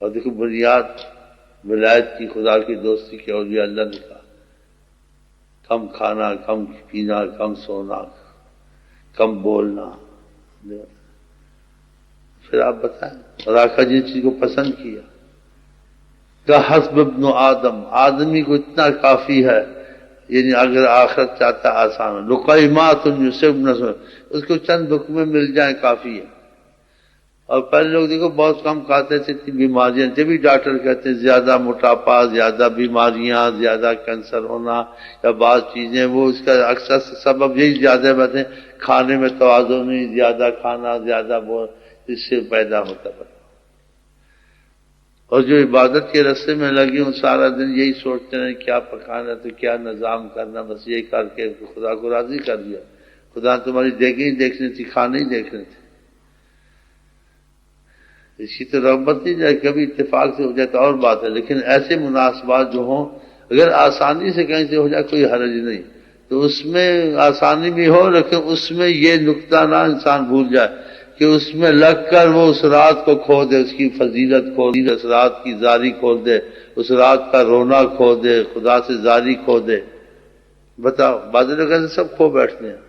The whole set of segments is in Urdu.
اور دیکھو بنیاد ولایت کی، خدا کی دوستی کی، اولیاء اللہ نے کہا کم کھانا، کم پینا، کم سونا، کم بولنا. پھر آپ بتائیں، اور آقا جی چیز کو پسند کیا کہ حسب ابن آدم، آدمی کو اتنا کافی ہے، یعنی اگر آخرت چاہتا ہے آسان ہے، لقیمات یصبن، اس کو چند لقمے مل جائیں کافی ہے. اور پہلے لوگ دیکھو بہت کم کھاتے تھے، اتنی بیماریاں، جبھی ڈاکٹر کہتے ہیں زیادہ موٹاپا، زیادہ بیماریاں، زیادہ کینسر ہونا یا بعض چیزیں، وہ اس کا اکثر سبب یہی زیادہ باتیں کھانے میں توازن نہیں، زیادہ کھانا، زیادہ وہ، اس سے پیدا ہوتا ہے. اور جو عبادت کے رستے میں لگی ہوں سارا دن یہی سوچتے ہیں کیا پکانا تو کیا نظام کرنا، بس یہ کر کے خدا کو راضی کر دیا. خدا تمہاری دیکھ ہی دیکھنی تھی، کھانے ہی دیکھنے تھے. اسی تو رغبت نہیں جائے، کبھی اتفاق سے ہو جائے تو اور بات ہے، لیکن ایسے مناسبات جو ہوں اگر آسانی سے کہیں سے ہو جائے کوئی حرج نہیں، تو اس میں آسانی بھی ہو، لیکن اس میں یہ نقطہ نہ انسان بھول جائے کہ اس میں لگ کر وہ اس رات کو کھو دے، اس کی فضیلت کھو دے، اس رات کی زاری کھو دے، اس رات کا رونا کھو دے، خدا سے زاری کھو دے. بتاؤ، بعض لوگ ایسے سب کھو بیٹھتے ہیں،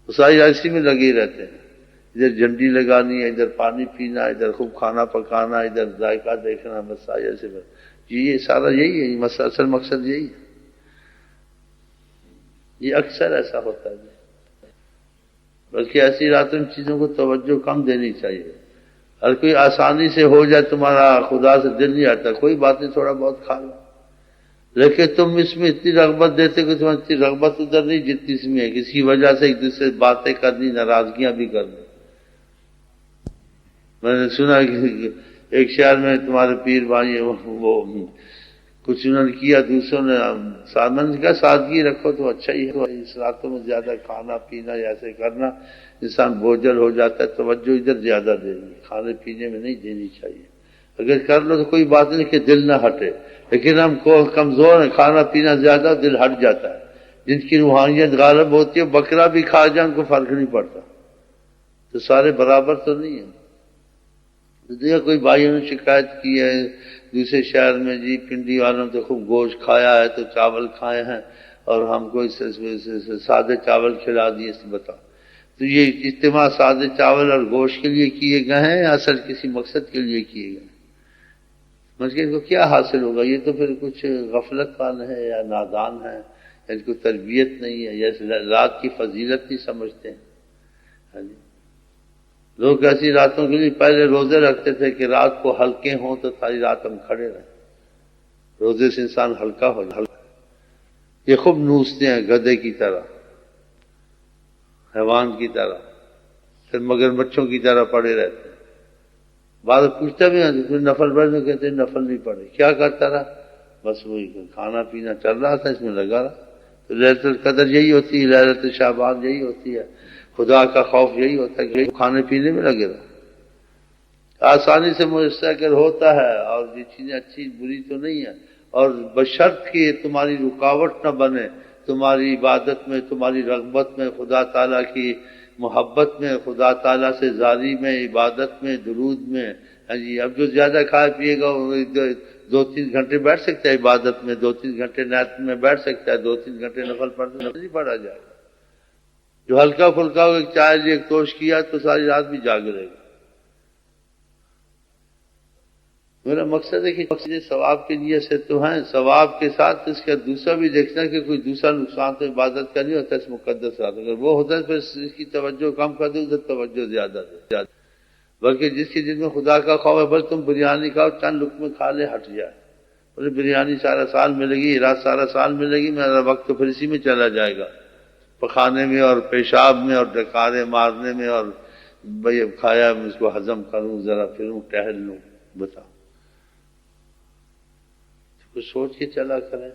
وہ ساری اسی میں لگے رہتے ہیں، ادھر جھنڈی لگانی ہے، ادھر پانی پینا، ادھر خوب کھانا پکانا، ادھر ذائقہ دیکھنا، بس ساری ایسے جی یہ سارا یہی ہے، اصل مقصد یہی ہے. یہ اکثر ایسا ہوتا ہے، بلکہ ایسی راتوں ان چیزوں کو توجہ کم دینی چاہیے. اگر کوئی آسانی سے ہو جائے تمہارا خدا سے دل نہیں آتا، کوئی بات نہیں، تھوڑا بہت کھا لو، لیکن تم اس میں اتنی رغبت دیتے کہ تمہیں اتنی رغبت ادھر نہیں جتنی اس میں ہے، کسی وجہ سے ایک دوسرے سے باتیں کرنی، ناراضگیاں بھی کرنی. میں نے سنا کہ ایک شہر میں تمہارے پیر بھائی وہ کچھ انہوں نے کیا، دوسروں نے سامنے نے کہا سادگی رکھو تو اچھا ہی ہے، اس راتوں میں زیادہ کھانا پینا یا ایسے کرنا انسان بوجھل ہو جاتا ہے، توجہ ادھر زیادہ دینی، کھانے پینے میں نہیں دینی چاہیے. اگر کر لو تو کوئی بات نہیں کہ دل نہ ہٹے، لیکن ہم کو کمزور ہیں، کھانا پینا زیادہ دل ہٹ جاتا ہے. جن کی روحانیت غالب ہوتی ہے بکرا بھی کھا جائے ان کو فرق نہیں پڑتا، تو سارے برابر تو نہیں ہیں. دیکھا کوئی بھائیوں نے شکایت کی ہے دوسرے شہر میں، جی پنڈی والوں نے خوب گوشت کھایا ہے تو چاول کھائے ہیں اور ہم کو سادے چاول کھلا دیے. بتاؤ، تو یہ اجتماع سادے چاول اور گوشت کے لیے کیے گئے ہیں یا اصل کسی مقصد کے لیے کیے گئے ہیں؟ ان کو کیا حاصل ہوگا؟ یہ تو پھر کچھ غفلت والے ہیں یا نادان ہیں، ان کو تربیت نہیں ہے، یا رات کی فضیلت نہیں سمجھتے ہیں. ہاں جی، لوگ ایسی راتوں کے لیے پہلے روزے رکھتے تھے کہ رات کو ہلکے ہوں تو ساری رات ہم کھڑے رہیں، روزے سے انسان ہلکا ہو جائے. یہ خوب نوستے ہیں گدھے کی طرح، حیوان کی طرح، پھر مگرمچھوں کی طرح پڑے رہتے ہیں. بعد پوچھتا بھی ہے نفل پڑھنے، کہتے ہیں نفل نہیں پڑھے. کیا کرتا رہا؟ بس وہی کھانا پینا چل رہا تھا، اس میں لگا رہا. تو لیلۃ القدر یہی ہوتی ہے، لیلۃ شعبان یہی ہوتی ہے، خدا کا خوف یہی ہوتا ہے کہ کھانے پینے میں لگے رہا. آسانی سے میسر اگر ہوتا ہے، اور یہ چیزیں اچھی بری تو نہیں ہے، اور بشرط کہ تمہاری رکاوٹ نہ بنے تمہاری عبادت میں، تمہاری رغبت میں، خدا تعالیٰ کی محبت میں، خدا تعالیٰ سے زاری میں، عبادت میں، درود میں. ہاں جی، اب جو زیادہ کھائے پیے گا 2-3 گھنٹے بیٹھ سکتا ہے عبادت میں، 2-3 گھنٹے نیت میں بیٹھ سکتا ہے، 2-3 گھنٹے نفل نہیں پڑھا جائے گا. جو ہلکا پھلکا ہو، ایک چائے لی، ایک توش کیا تو ساری رات بھی جاگ رہے گا. میرا مقصد ہے کہ ثواب کے لیے سے تو ہیں، ثواب کے ساتھ اس کا دوسرا بھی دیکھنا کہ کوئی دوسرا نقصان تو عبادت کا نہیں ہوتا اس مقدس رات. اگر وہ ہوتا ہے پھر اس کی توجہ کم کر دے، ادھر توجہ زیادہ دے. بلکہ جس کے دل میں خدا کا خوف ہے، بس تم بریانی کھاؤ، چند لقمے کھا لے، ہٹ جائے. بولے بریانی سارا سال ملے گی، رات سارا سال ملے گی، میرا وقت تو پھر اسی میں چلا جائے گا، پخانے میں اور پیشاب میں اور ڈکارے مارنے میں، اور بھئی اب کھایا میں اس کو ہضم کروں، ذرا پھروں، ٹہل لوں. بتاؤ، کچھ سوچ کے چلا کریں.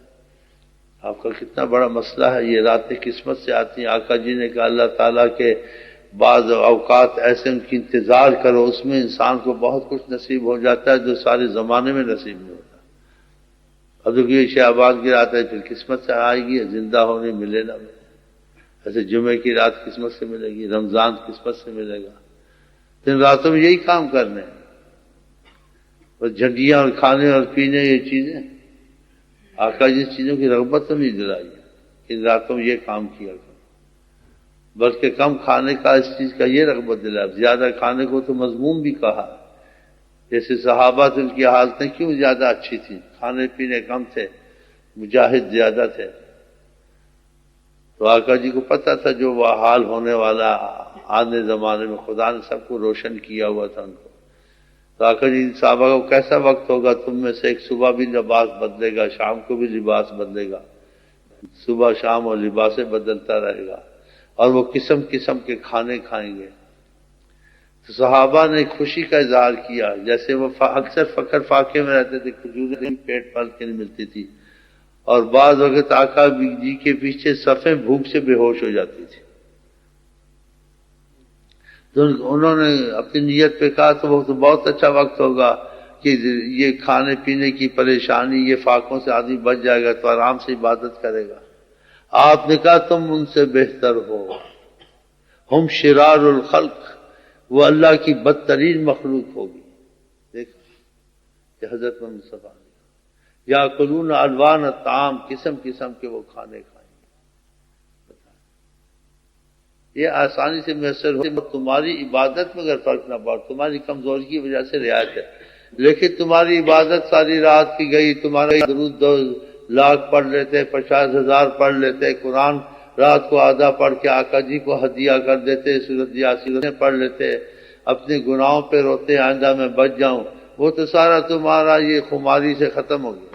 آپ کا کتنا بڑا مسئلہ ہے. یہ راتیں قسمت سے آتی ہیں. آقا جی نے کہا اللہ تعالیٰ کے بعض اوقات ایسے ان کی انتظار کرو، اس میں انسان کو بہت کچھ نصیب ہو جاتا ہے جو سارے زمانے میں نصیب نہیں ہوتا. اب جو یہ شعبان کی رات ہے پھر قسمت سے آئے گی، زندہ ہونے ملے نہ ملے. ایسے جمعے کی رات قسمت سے ملے گی، رمضان قسمت سے ملے گا. ان راتوں میں یہی کام کرنے ہیں. اور جھنڈیاں اور کھانے اور پینے یہ چیزیں، آقا جس چیزوں کی رغبت تو نہیں دلائی ان راتوں میں یہ کام کیا کرو، بلکہ کم کھانے کا اس چیز کا یہ رغبت دلایا، زیادہ کھانے کو تو مذموم بھی کہا، جیسے صحابہ تو ان کی حالتیں کیوں زیادہ اچھی تھیں، کھانے پینے کم تھے، مجاہد زیادہ تھے، تو آقا جی کو پتہ تھا جو وہ حال ہونے والا آنے زمانے میں، خدا نے سب کو روشن کیا ہوا تھا ان کو، تو آقا جی صحابہ کو کیسا وقت ہوگا، تم میں سے ایک صبح بھی لباس بدلے گا، شام کو بھی لباس بدلے گا، صبح شام اور لباسیں بدلتا رہے گا، اور وہ قسم قسم کے کھانے کھائیں گے۔ تو صحابہ نے خوشی کا اظہار کیا، جیسے وہ اکثر فقر فاقے میں رہتے تھے، کھجوریں پیٹ پال کے نہیں ملتی تھی، اور بعض وقت آقا جی کے پیچھے صفیں بھوک سے بے ہوش ہو جاتی تھی، تو انہوں نے اپنی نیت پہ کہا تو وہ تو بہت اچھا وقت ہوگا کہ یہ کھانے پینے کی پریشانی، یہ فاقوں سے آدمی بچ جائے گا تو آرام سے عبادت کرے گا۔ آپ نے کہا تم ان سے بہتر ہو، ہم شرار الخلق، وہ اللہ کی بدترین مخلوق ہوگی۔ دیکھا کہ حضرت محمد صفا یا کلون الوان الطعام، قسم قسم کے وہ کھانے کھائیں گے، یہ آسانی سے میسر ہو، تمہاری عبادت میں اگر فرق نہ پڑ، تمہاری کمزوری کی وجہ سے رعایت ہے، لیکن تمہاری عبادت ساری رات کی گئی، تمہارا درود 2 لاکھ پڑھ لیتے، 50,000 پڑھ لیتے، قرآن رات کو آدھا پڑھ کے آقا جی کو ہدیہ کر دیتے، سورۃ یاسین پڑھ لیتے، اپنے گناہوں پہ روتے آئندہ میں بچ جاؤں، وہ تو سارا تمہارا یہ خماری سے ختم ہو گیا۔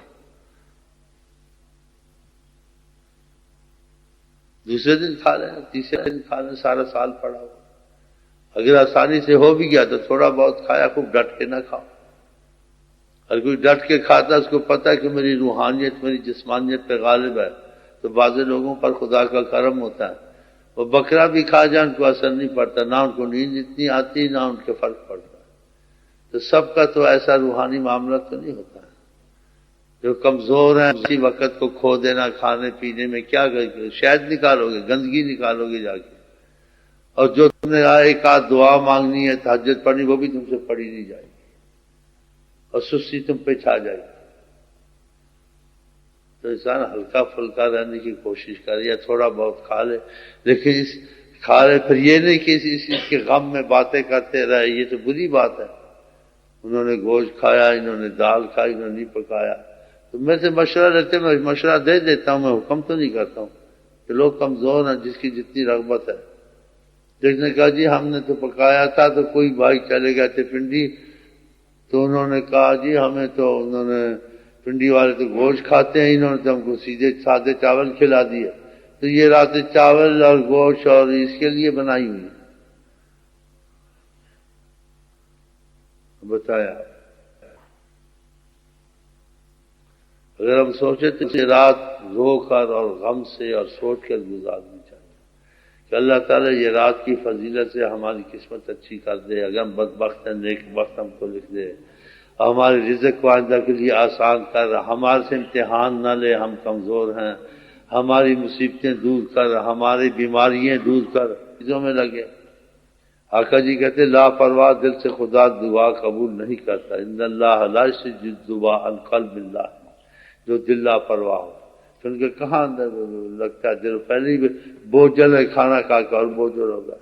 دوسرے دن کھا لیں، تیسرے دن کھا لیں، سارا سال پڑا ہو، اگر آسانی سے ہو بھی گیا تو تھوڑا بہت کھایا، خوب ڈٹ کے نہ کھاؤ، اگر کوئی ڈٹ کے کھاتا اس کو پتہ ہے کہ میری روحانیت میری جسمانیت پہ غالب ہے، تو بعض لوگوں پر خدا کا کرم ہوتا ہے، وہ بکرا بھی کھا جائیں ان کو اثر نہیں پڑتا، نہ ان کو نیند اتنی آتی نہ ان کے فرق پڑتا، تو سب کا تو ایسا روحانی معاملہ تو نہیں ہوتا ہے۔ جو کمزور ہیں اسی وقت کو کھو دینا کھانے پینے میں، کیا شاید نکالو گے، گندگی نکالو گے جا کے، اور جو تم نے ایک آدھ دعا مانگنی ہے، تہجد پڑھنی، وہ بھی تم سے پڑھی نہیں جائے گی، اور سستی تم پہ چھا جائے گی۔ تو انسان ہلکا پھلکا رہنے کی کوشش کرے، یا تھوڑا بہت کھا لے، لیکن کھا لے پھر یہ نہیں کہ اس کے غم میں باتیں کرتے رہے، یہ تو بری بات ہے۔ انہوں نے گوشت کھایا، انہوں نے دال کھائی، انہوں نے نہیں پکایا، تو میں سے مشورہ لیتے، میں مشورہ دے دیتا ہوں، میں حکم تو نہیں کرتا ہوں کہ لوگ کمزور ہیں، جس کی جتنی رغبت ہے۔ جس نے کہا جی ہم نے تو پکایا تھا، تو کوئی بھائی چلے گئے تھے پنڈی، تو انہوں نے کہا جی ہمیں تو انہوں نے پنڈی والے تو گوشت کھاتے ہیں، انہوں نے تو ہم کو سیدھے سادے چاول کھلا دیے، تو یہ رات چاول اور گوشت اور اس کے لیے بنائی ہوئی، بتایا۔ اگر ہم سوچے تو یہ رات رو کر اور غم سے اور سوچ کر گزارنی چاہیے کہ اللہ تعالیٰ یہ رات کی فضیلت سے ہماری قسمت اچھی کر دے، اگر ہم بدبخت ہیں نیک وقت ہم کو لکھ دے، اور ہمارے رزق کو آئندہ کے لیے آسان کر، ہمارے سے امتحان نہ لے، ہم کمزور ہیں، ہماری مصیبتیں دور کر، ہماری بیماریاں دور کر، چیزوں میں لگے۔ آقا جی کہتے لاپرواہ دل سے خدا دعا قبول نہیں کرتا، ان اللہ لا یستجیب الدعاء عن قلب اللہ، جو دل لاپرواہ ہو، تو ان کے کہاں اندر لگتا ہے دل، پہلے ہی بوجھل ہے کھانا کھا کے اور بوجھل ہوگا۔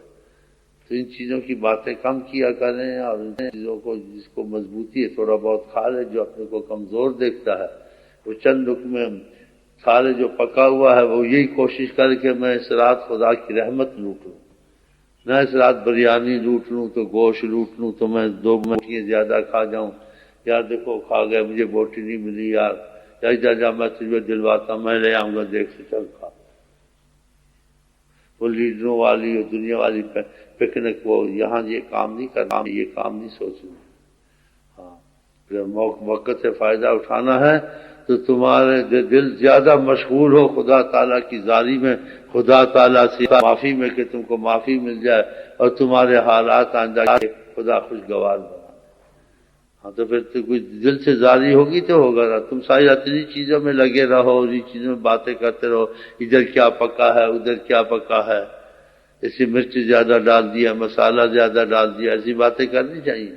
تو ان چیزوں کی باتیں کم کیا کریں، اور ان چیزوں کو جس کو مضبوطی ہے تھوڑا بہت کھا لے، جو اپنے کو کمزور دیکھتا ہے وہ چند لقمے کھا لے، جو پکا ہوا ہے وہ یہی کوشش کرے کہ میں اس رات خدا کی رحمت لوٹ لوں، نہ اس رات بریانی لوٹ لوں تو گوشت لوٹ لوں تو میں 2 بوٹیاں زیادہ کھا جاؤں، یار دیکھو کھا گیا مجھے بوٹی نہیں ملی یار، جا میں تجھے دلواتا میں لے آؤں گا، دیکھ سے چل کھا۔ وہ لیڈروں والی اور دنیا والی پکنک، وہ یہاں یہ کام نہیں کرنا، یہ کام نہیں سوچنا۔ ہاں اگر وقت سے فائدہ اٹھانا ہے تو تمہارے دل زیادہ مشغول ہو خدا تعالیٰ کی زاری میں، خدا تعالیٰ سے معافی میں کہ تم کو معافی مل جائے، اور تمہارے حالات آئندہ خدا خوشگوار بنا۔ ہاں تو پھر تو کوئی دل سے زاری ہوگی تو ہوگا نا، تم ساری اتنی چیزوں میں لگے رہو، اور ان چیزوں میں باتیں کرتے رہو، ادھر کیا پکا ہے ادھر کیا پکا ہے، اسی مرچ زیادہ ڈال دیا، مسالہ زیادہ ڈال دیا، ایسی باتیں کرنی چاہیے۔